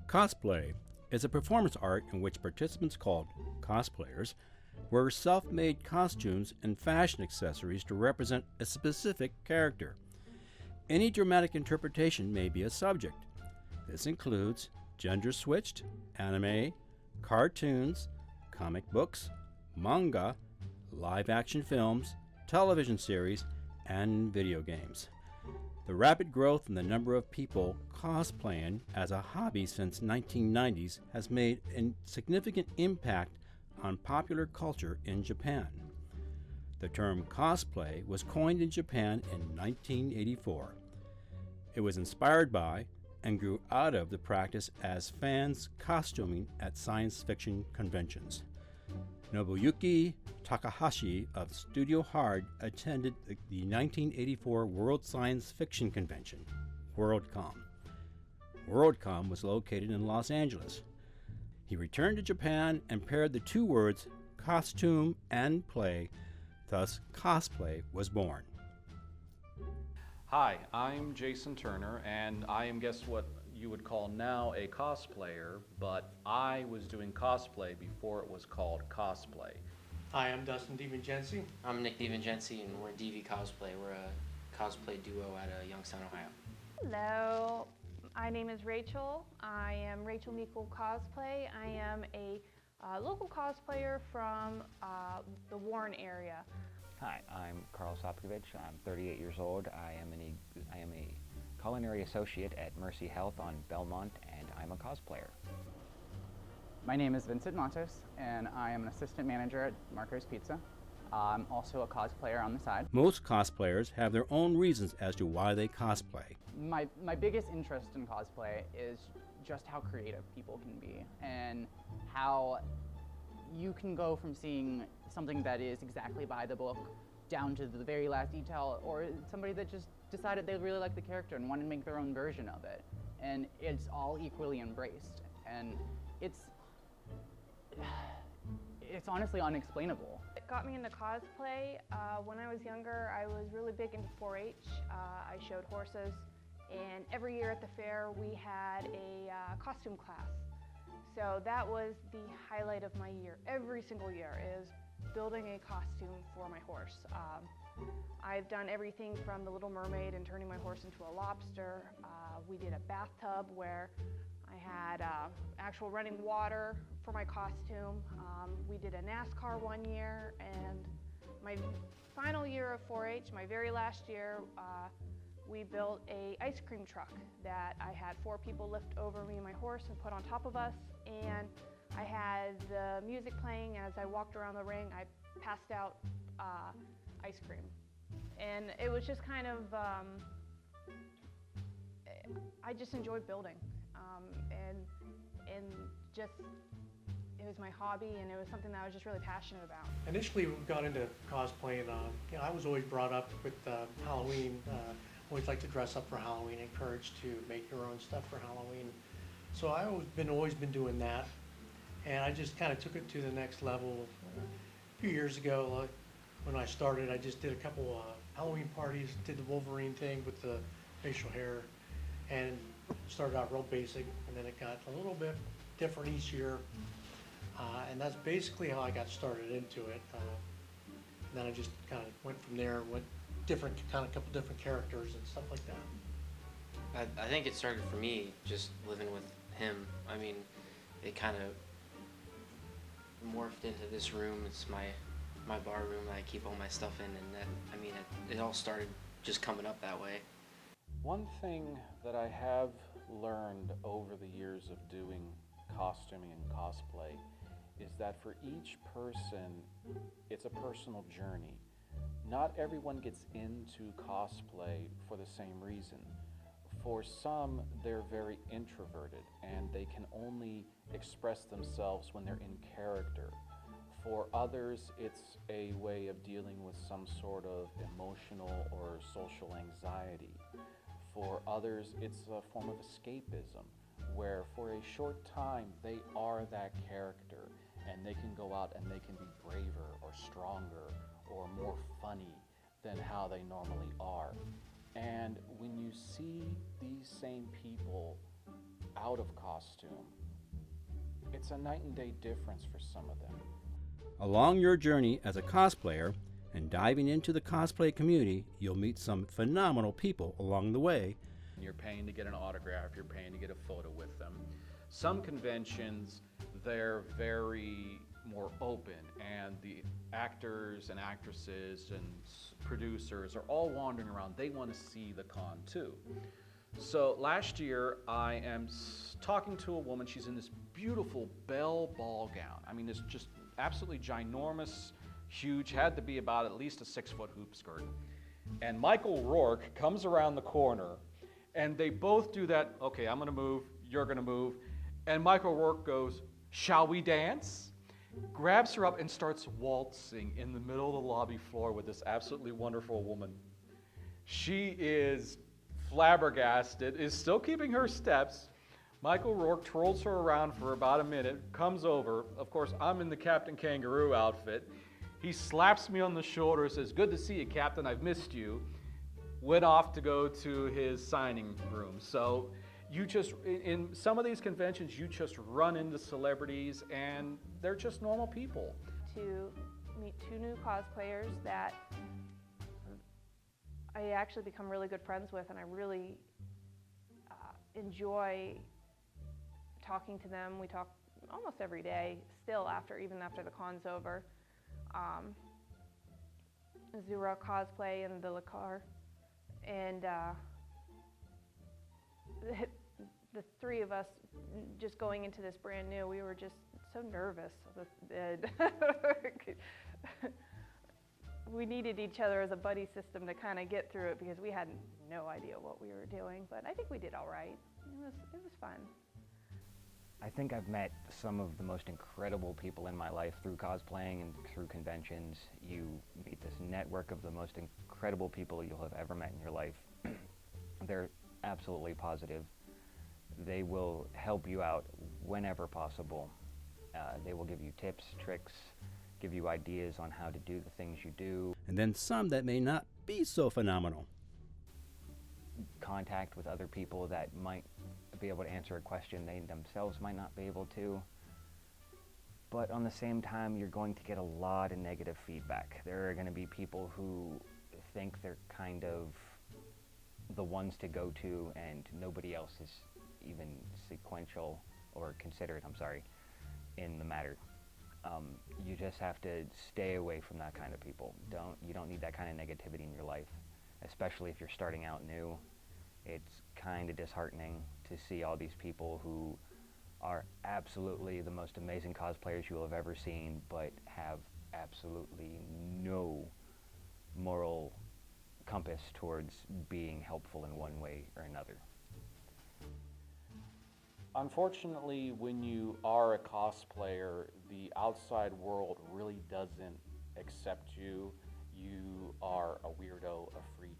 Cosplay is a performance art in which participants called cosplayers wear self-made costumes and fashion accessories to represent a specific character. Any dramatic interpretation may be a subject. This includes gender-switched, anime, cartoons, comic books, manga, live-action films, television series, and video games. The rapid growth in the number of people cosplaying as a hobby since 1990s has made a significant impact on popular culture in Japan. The term cosplay was coined in Japan in 1984. It was inspired by and grew out of the practice as fans costuming at science fiction conventions. Nobuyuki Takahashi of Studio Hard attended the 1984 World Science Fiction Convention, Worldcon. Worldcon was located in Los Angeles. He returned to Japan and paired the two words costume and play, thus cosplay was born. Hi, I'm Jason Turner, and I am, guess what you would call now a cosplayer, but I was doing cosplay before it was called cosplay. Hi, I'm Dustin DiVincenzi. I'm Nick DiVincenzi, and we're DV Cosplay. We're a cosplay duo out of Youngstown, Ohio. Hello, my name is Rachel. I am Rachel Meikle Cosplay. I am a local cosplayer from the Warren area. Hi, I'm Carl Sopkovich. I'm 38 years old. I am a culinary associate at Mercy Health on Belmont, and I'm a cosplayer. My name is Vincent Matos, and I am an assistant manager at Marco's Pizza. I'm also a cosplayer on the side. Most cosplayers have their own reasons as to why they cosplay. My biggest interest in cosplay is just how creative people can be, and how you can go from seeing something that is exactly by the book down to the very last detail, or somebody that just decided they really like the character and wanted to make their own version of it. And it's all equally embraced. And it's honestly unexplainable. It got me into cosplay. When I was younger, I was really big into 4-H. I showed horses, and every year at the fair we had a costume class. So that was the highlight of my year. Every single year is building a costume for my horse. I've done everything from the Little Mermaid and turning my horse into a lobster. We did a bathtub where I had actual running water for my costume. We did a NASCAR one year, and my final year of 4-H, my very last year, we built a ice cream truck that I had 4 people lift over me and my horse and put on top of us, and I had the music playing, and as I walked around the ring, I passed out ice cream. And it was just kind of, I just enjoyed building, and just, it was my hobby, and it was something that I was just really passionate about. Initially, we got into cosplay, and I was always brought up with Halloween. Always like to dress up for Halloween, encouraged to make your own stuff for Halloween. So I've always been doing that, and I just kind of took it to the next level. A few years ago, when I started, I just did a couple Halloween parties, did the Wolverine thing with the facial hair, and started out real basic, and then it got a little bit different each year, and that's basically how I got started into it. Then I just kind of went from there, went couple different characters and stuff like that. I think it started for me just living with him. I mean, it kind of morphed into this room. It's my bar room that I keep all my stuff in, and that, I mean, it all started just coming up that way. One thing that I have learned over the years of doing costuming and cosplay is that for each person, it's a personal journey. Not everyone gets into cosplay for the same reason. For some, they're very introverted and they can only express themselves when they're in character. For others, it's a way of dealing with some sort of emotional or social anxiety. For others, it's a form of escapism, where for a short time they are that character and they can go out and they can be braver or stronger or more funny than how they normally are. And when you see these same people out of costume, it's a night and day difference for some of them. Along your journey as a cosplayer and diving into the cosplay community, you'll meet some phenomenal people along the way. You're paying to get an autograph, you're paying to get a photo with them. Some conventions, they're very more open, and the actors and actresses and producers are all wandering around. They want to see the con too. So last year, I am talking to a woman. She's in this beautiful bell ball gown. I mean, it's just absolutely ginormous, huge, had to be about at least a 6-foot hoop skirt. And Michael Rourke comes around the corner, and they both do that, okay, I'm gonna move, you're gonna move. And Michael Rourke goes, shall we dance? Grabs her up and starts waltzing in the middle of the lobby floor with this absolutely wonderful woman. She is flabbergasted, is still keeping her steps. Michael Rourke twirls her around for about a minute, comes over. Of course, I'm in the Captain Kangaroo outfit. He slaps me on the shoulder, says, good to see you, Captain, I've missed you. Went off to go to his signing room. So you just, in some of these conventions, you just run into celebrities and they're just normal people. To meet 2 new cosplayers that I actually become really good friends with, and I really enjoy talking to them. We talk almost every day still, even after the con's over. Zura Cosplay and the Lakar. And the 3 of us just going into this brand new, we were just so nervous. We needed each other as a buddy system to kind of get through it because we had no idea what we were doing, but I think we did all right. It was fun. I think I've met some of the most incredible people in my life through cosplaying and through conventions. You meet this network of the most incredible people you'll have ever met in your life. They're absolutely positive. They will help you out whenever possible. They will give you tips, tricks, give you ideas on how to do the things you do. And then some that may not be so phenomenal. Contact with other people that might be able to answer a question they themselves might not be able to. But on the same time, you're going to get a lot of negative feedback. There are going to be people who think they're kind of the ones to go to and nobody else is even sequential or considerate, in the matter. You just have to stay away from that kind of people. You don't need that kind of negativity in your life, especially if you're starting out new. It's kind of disheartening to see all these people who are absolutely the most amazing cosplayers you'll have ever seen, but have absolutely no moral compass towards being helpful in one way or another. Unfortunately, when you are a cosplayer, the outside world really doesn't accept you. You are a weirdo, a freak.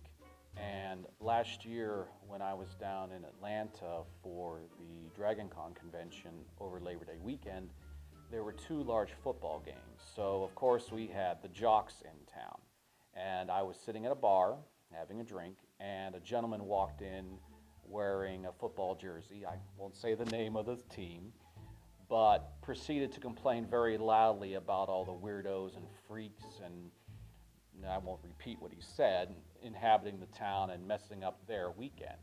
And last year, when I was down in Atlanta for the Dragon Con convention over Labor Day weekend, there were 2 large football games. So, of course, we had the jocks in town. And I was sitting at a bar, having a drink, and a gentleman walked in wearing a football jersey. I won't say the name of the team, but proceeded to complain very loudly about all the weirdos and freaks, and I won't repeat what he said, inhabiting the town and messing up their weekend.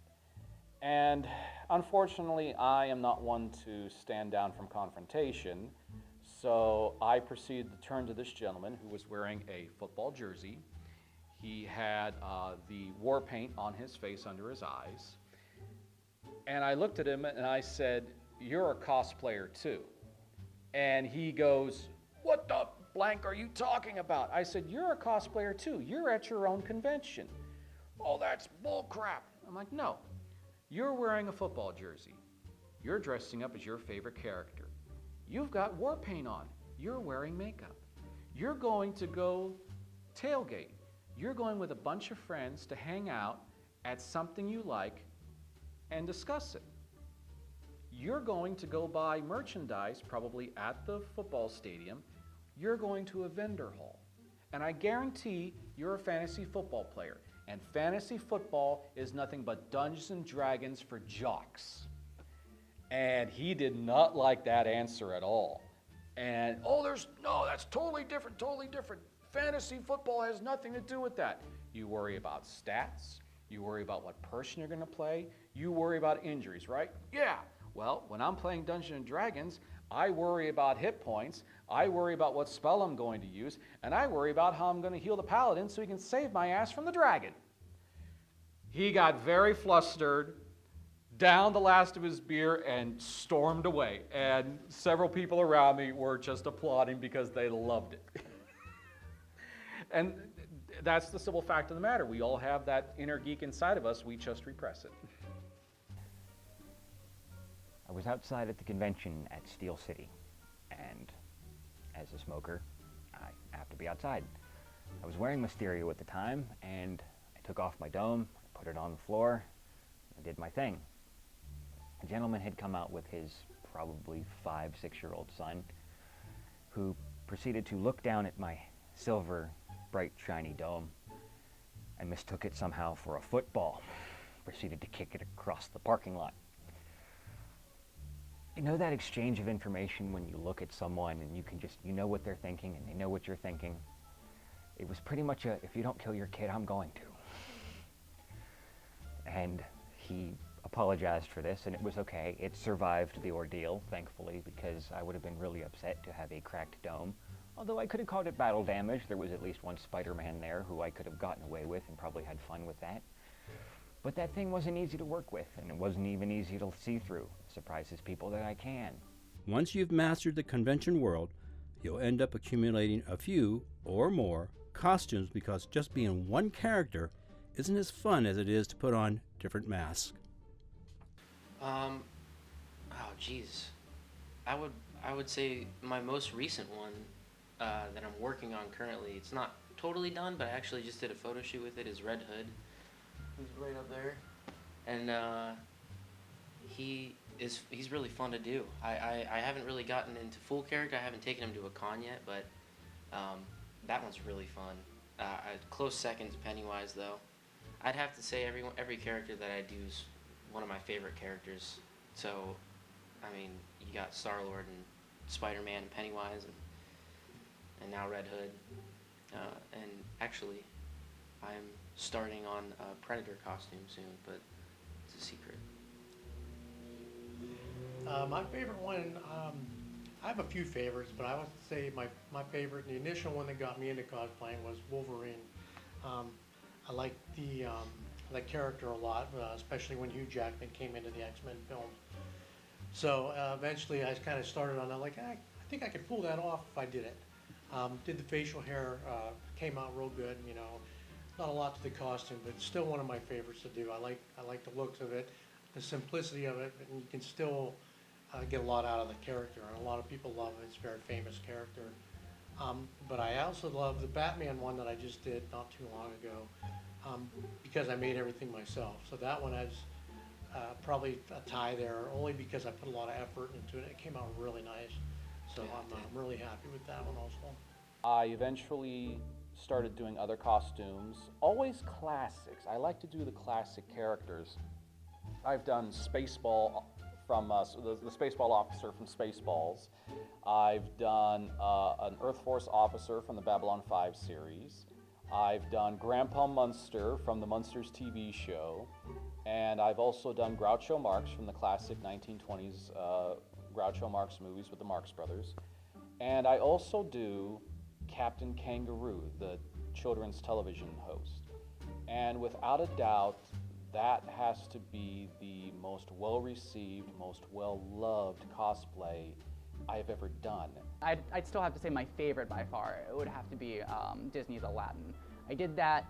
And unfortunately, I am not one to stand down from confrontation, so I proceeded to turn to this gentleman who was wearing a football jersey. He had the war paint on his face under his eyes. And I looked at him and I said, "You're a cosplayer too." And he goes, "What the blank are you talking about?" I said, "You're a cosplayer too. You're at your own convention." "Oh, that's bull crap." I'm like, "No, you're wearing a football jersey. You're dressing up as your favorite character. You've got war paint on. You're wearing makeup. You're going to go tailgate. You're going with a bunch of friends to hang out at something you like and discuss it. You're going to go buy merchandise probably at the football stadium. You're going to a vendor hall. And I guarantee you're a fantasy football player. And fantasy football is nothing but Dungeons and Dragons for jocks." And he did not like that answer at all. And, oh, that's totally different, totally different. Fantasy football has nothing to do with that. You worry about stats, you worry about what person you're gonna play, you worry about injuries, right? Yeah, well, when I'm playing Dungeons and Dragons, I worry about hit points, I worry about what spell I'm going to use, and I worry about how I'm gonna heal the paladin so he can save my ass from the dragon. He got very flustered, downed the last of his beer, and stormed away. And several people around me were just applauding because they loved it. And that's the simple fact of the matter. We all have that inner geek inside of us. We just repress it. I was outside at the convention at Steel City, and as a smoker, I have to be outside. I was wearing Mysterio at the time, and I took off my dome, put it on the floor, and did my thing. A gentleman had come out with his probably 5-6-year-old son, who proceeded to look down at my silver, bright, shiny dome and mistook it somehow for a football. Proceeded to kick it across the parking lot. You know that exchange of information when you look at someone and you know what they're thinking and they know what you're thinking? It was pretty much a, if you don't kill your kid, I'm going to. And he apologized for this, and it was okay. It survived the ordeal, thankfully, because I would have been really upset to have a cracked dome. Although I could have called it battle damage, there was at least one Spider-Man there who I could have gotten away with and probably had fun with that. But that thing wasn't easy to work with, and it wasn't even easy to see through. It surprises people that I can. Once you've mastered the convention world, you'll end up accumulating a few or more costumes, because just being one character isn't as fun as it is to put on different masks. Oh, geez. I would say my most recent one that I'm working on currently, it's not totally done, but I actually just did a photo shoot with it, is Red Hood, who's right up there. And he's really fun to do. I haven't really gotten into full character. I haven't taken him to a con yet, but that one's really fun. A close second to Pennywise, though. I'd have to say every character that I do is one of my favorite characters. So, I mean, you got Star-Lord and Spider-Man and Pennywise and now Red Hood. And actually, I'm starting on a Predator costume soon, but it's a secret. My favorite one, I have a few favorites, but I would say my favorite, the initial one that got me into cosplaying was Wolverine. I like that character a lot, especially when Hugh Jackman came into the X-Men films. So eventually I kind of started on that, like, I think I could pull that off if I did it. Did the facial hair, came out real good, you know. Not a lot to the costume, but still one of my favorites to do. I like the looks of it, the simplicity of it, and you can still get a lot out of the character, and a lot of people love it. It's a very famous character. But I also love the Batman one that I just did not too long ago, because I made everything myself. So that one has probably a tie there, only because I put a lot of effort into it. It came out really nice. So I'm really happy with that one also. I eventually started doing other costumes, always classics. I like to do the classic characters. I've done Spaceball from the Spaceball officer from Spaceballs. I've done an Earth Force officer from the Babylon 5 series. I've done Grandpa Munster from the Munsters TV show. And I've also done Groucho Marx from the classic 1920s Groucho Marx movies with the Marx Brothers. And I also do Captain Kangaroo, the children's television host. And without a doubt, that has to be the most well-received, most well-loved cosplay I've ever done. I'd still have to say my favorite by far, it would have to be Disney's Aladdin. I did that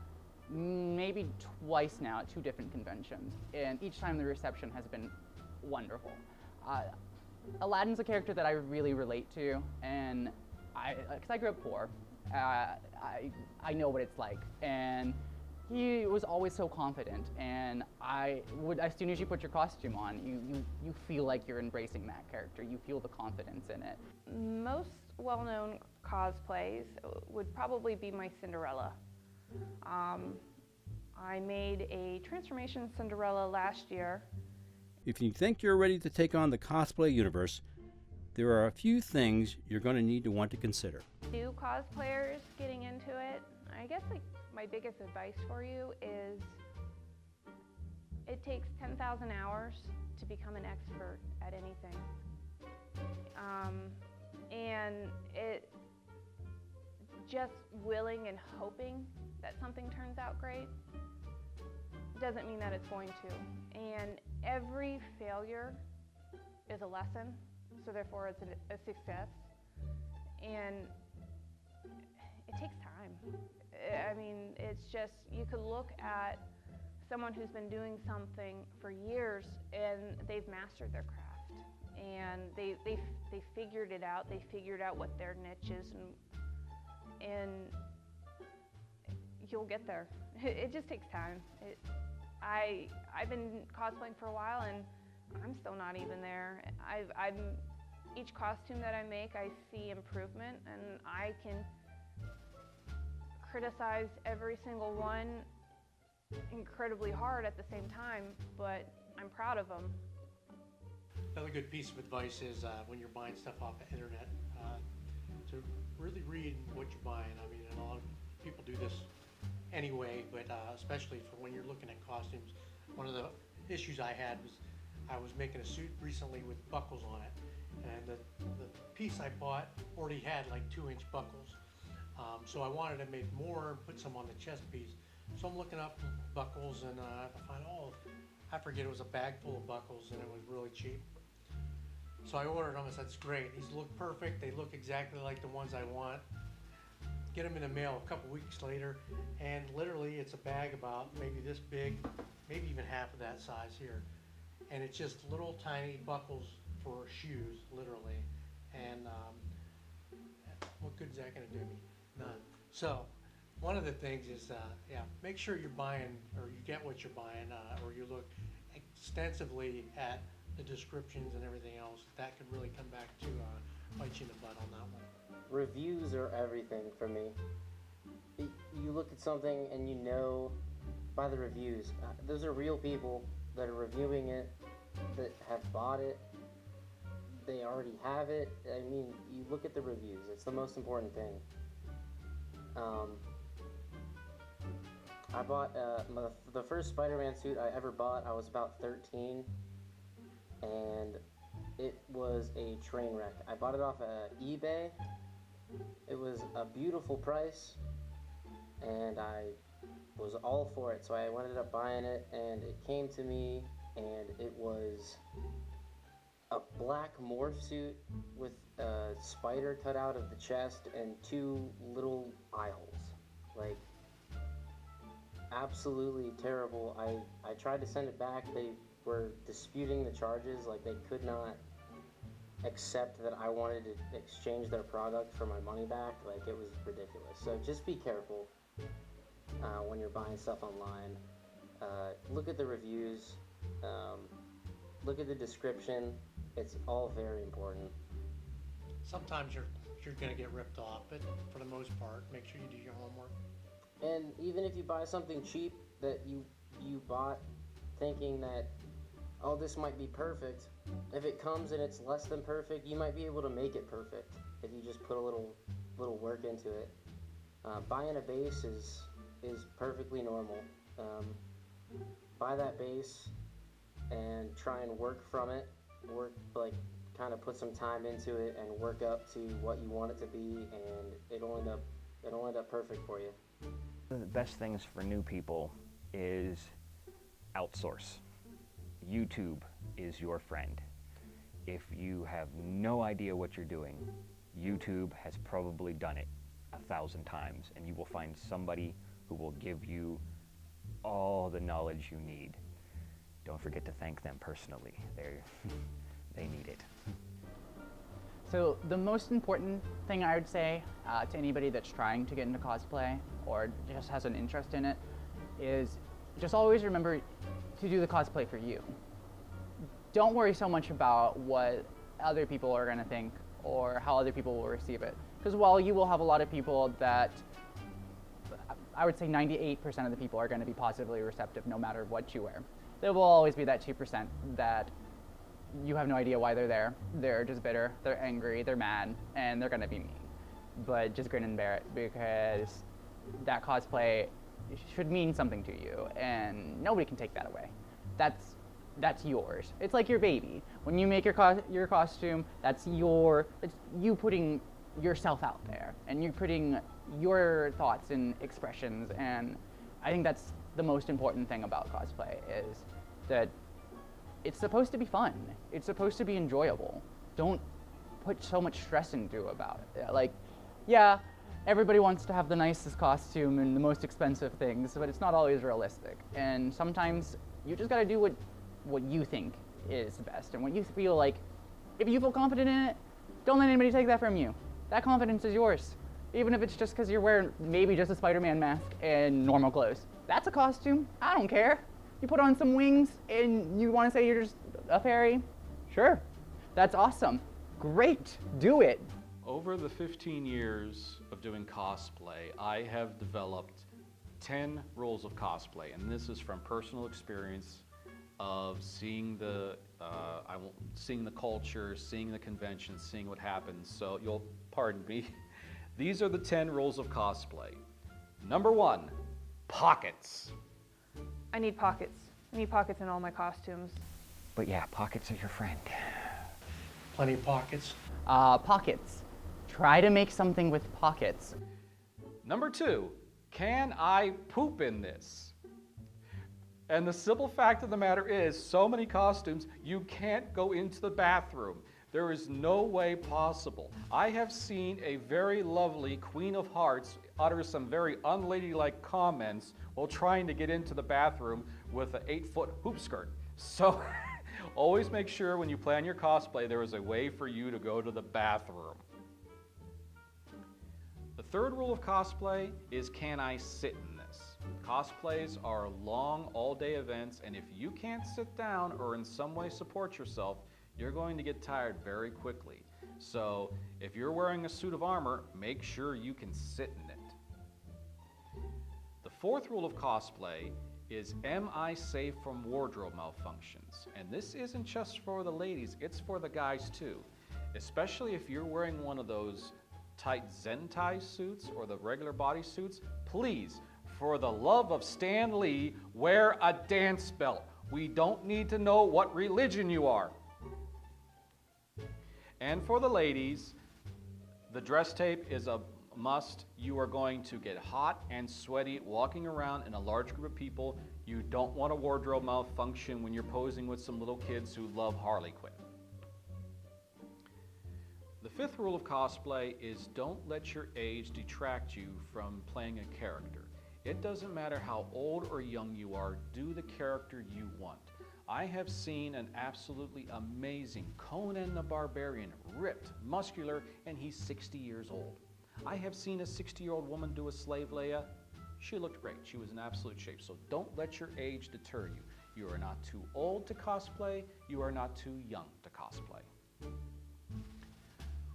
maybe twice now at 2 different conventions, and each time the reception has been wonderful. Aladdin's a character that I really relate to, and because I grew up poor, I know what it's like, and he was always so confident, and as soon as you put your costume on, you feel like you're embracing that character. You feel the confidence in it. Most well-known cosplays would probably be my Cinderella. I made a transformation Cinderella last year, If you think you're ready to take on the cosplay universe, there are a few things you're going to need to want to consider. New cosplayers getting into it, I guess like my biggest advice for you is it takes 10,000 hours to become an expert at anything. And it just willing and hoping that something turns out great doesn't mean that it's going to. And every failure is a lesson, so therefore it's a success. And it takes time. I mean, it's just, you could look at someone who's been doing something for years and they've mastered their craft. And they figured it out. They figured out what their niche is, and you'll get there. It just takes time. I've been cosplaying for a while, and I'm still not even there. Each costume that I make, I see improvement, and I can criticize every single one incredibly hard at the same time, but I'm proud of them. Another good piece of advice is when you're buying stuff off the internet, to really read what you're buying. I mean, and a lot of people do this anyway, but especially for when you're looking at costumes. One of the issues I had was I was making a suit recently with buckles on it, and the piece I bought already had like 2-inch buckles. So I wanted to make more and put some on the chest piece. So I'm looking up buckles, and I find, I forget, it was a bag full of buckles, and it was really cheap. So I ordered them. I said, "It's great. These look perfect. They look exactly like the ones I want." Get them in the mail a couple weeks later, and literally it's a bag about maybe this big, maybe even half of that size here. And it's just little tiny buckles for shoes, literally. And what good is that going to do me? None. So one of the things is, make sure you're buying, or you get what you're buying, or you look extensively at the descriptions and everything else. That could really come back to bite you in the butt on that one. Reviews are everything for me. You look at something and you know by the reviews. Those are real people that are reviewing it, that have bought it. They already have it. I mean, you look at the reviews. It's the most important thing. I bought the first Spider-Man suit I ever bought. I was about 13, and it was a train wreck. I bought it off eBay. It was a beautiful price, and I was all for it, so I ended up buying it, and it came to me, and it was a black morph suit with a spider cut out of the chest and 2 little eye holes. Like, absolutely terrible. I tried to send it back. They were disputing the charges. Like, they could not accept that I wanted to exchange their product for my money back. Like, it was ridiculous. So just be careful when you're buying stuff online. Look at the reviews. Look at the description. It's all very important. Sometimes you're going to get ripped off, but for the most part, make sure you do your homework. And even if you buy something cheap that you bought thinking that, oh, this might be perfect, if it comes and it's less than perfect, you might be able to make it perfect if you just put a little work into it. Buying a base is perfectly normal. Buy that base and try and work from it. Kind of put some time into it and work up to what you want it to be, and it'll end up perfect for you. One of the best things for new people is outsource. YouTube is your friend. If you have no idea what you're doing, YouTube has probably done it 1,000 times, and you will find somebody who will give you all the knowledge you need. Don't forget to thank them personally. They need it. So the most important thing I would say to anybody that's trying to get into cosplay or just has an interest in it is just always remember to do the cosplay for you. Don't worry so much about what other people are going to think or how other people will receive it. Because while you will have a lot of people that, I would say 98% of the people are going to be positively receptive no matter what you wear, there will always be that 2% that you have no idea why they're there. They're just bitter, they're angry, they're mad, and they're gonna be mean. But just grin and bear it, because that cosplay should mean something to you, and nobody can take that away. That's yours. It's like your baby. When you make your costume, that's you putting yourself out there, and you're putting your thoughts and expressions, and I think that's the most important thing about cosplay, is that it's supposed to be fun. It's supposed to be enjoyable. Don't put so much stress into about it. Like, yeah, everybody wants to have the nicest costume and the most expensive things, but it's not always realistic. And sometimes you just gotta do what you think is best and what you feel like. If you feel confident in it, don't let anybody take that from you. That confidence is yours. Even if it's just because you're wearing maybe just a Spider-Man mask and normal clothes. That's a costume. I don't care. You put on some wings and you want to say you're just a fairy? Sure. That's awesome. Great. Do it. Over the 15 years of doing cosplay, I have developed 10 rules of cosplay, and this is from personal experience of seeing the culture, seeing the convention, seeing what happens. So you'll pardon me. These are the 10 rules of cosplay. Number 1, pockets. I need pockets. I need pockets in all my costumes. But yeah, pockets are your friend. Plenty of pockets. Pockets. Try to make something with pockets. Number 2, can I poop in this? And the simple fact of the matter is, so many costumes, you can't go into the bathroom. There is no way possible. I have seen a very lovely Queen of Hearts utter some very unladylike comments while trying to get into the bathroom with an 8-foot hoop skirt. So always make sure when you plan your cosplay there is a way for you to go to the bathroom. The third rule of cosplay is, can I sit in this? Cosplays are long, all-day events, and if you can't sit down or in some way support yourself, you're going to get tired very quickly. So if you're wearing a suit of armor, make sure you can sit in it. The fourth rule of cosplay is, am I safe from wardrobe malfunctions? And this isn't just for the ladies, it's for the guys too. Especially if you're wearing one of those tight Zentai suits or the regular body suits, please, for the love of Stan Lee, wear a dance belt. We don't need to know what religion you are. And for the ladies, the dress tape is a must. You are going to get hot and sweaty walking around in a large group of people. You don't want a wardrobe malfunction when you're posing with some little kids who love Harley Quinn. The fifth rule of cosplay is, don't let your age detract you from playing a character. It doesn't matter how old or young you are, do the character you want. I have seen an absolutely amazing Conan the Barbarian, ripped, muscular, and he's 60 years old. I have seen a 60-year-old woman do a slave Leia. She looked great. She was in absolute shape. So don't let your age deter you. You are not too old to cosplay. You are not too young to cosplay.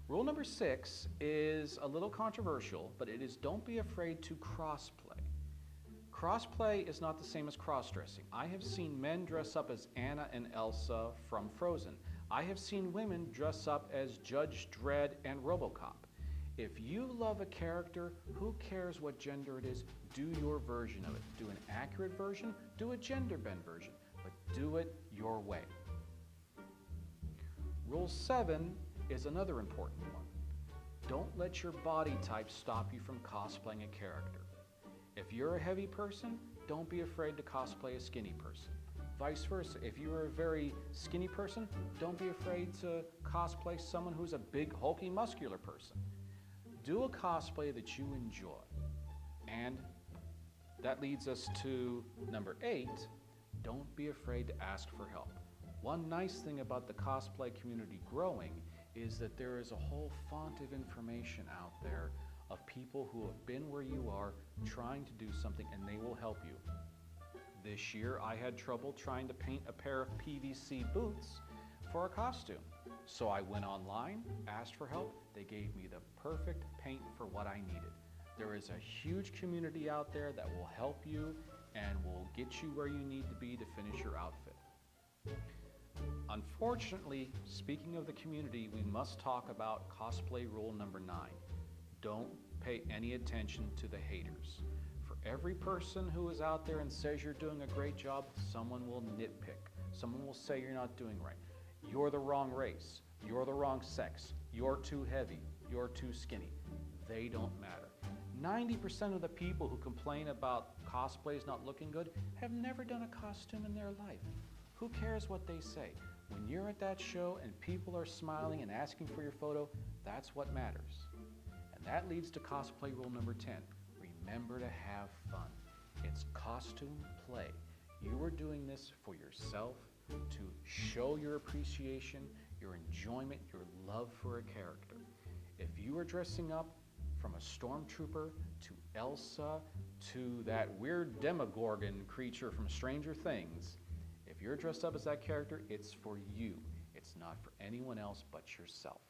Rule number 6 is a little controversial, but it is, don't be afraid to crossplay. Crossplay is not the same as cross-dressing. I have seen men dress up as Anna and Elsa from Frozen. I have seen women dress up as Judge Dredd and RoboCop. If you love a character, who cares what gender it is? Do your version of it. Do an accurate version, do a gender-bend version, but do it your way. Rule 7 is another important one. Don't let your body type stop you from cosplaying a character. If you're a heavy person, don't be afraid to cosplay a skinny person. Vice versa, if you're a very skinny person, don't be afraid to cosplay someone who's a big, hulky, muscular person. Do a cosplay that you enjoy. And that leads us to number 8, don't be afraid to ask for help. One nice thing about the cosplay community growing is that there is a whole font of information out there of people who have been where you are trying to do something, and they will help you. This year I had trouble trying to paint a pair of PVC boots for a costume. So I went online, asked for help, they gave me the perfect paint for what I needed. There is a huge community out there that will help you and will get you where you need to be to finish your outfit. Unfortunately, speaking of the community, we must talk about cosplay rule number 9. Don't pay any attention to the haters. For every person who is out there and says you're doing a great job, someone will nitpick. Someone will say you're not doing right. You're the wrong race. You're the wrong sex. You're too heavy. You're too skinny. They don't matter. 90% of the people who complain about cosplays not looking good have never done a costume in their life. Who cares what they say? When you're at that show and people are smiling and asking for your photo, that's what matters. And that leads to cosplay rule number 10. Remember to have fun. It's costume play. You are doing this for yourself, to show your appreciation, your enjoyment, your love for a character. If you are dressing up from a stormtrooper to Elsa to that weird Demogorgon creature from Stranger Things, if you're dressed up as that character, it's for you. It's not for anyone else but yourself.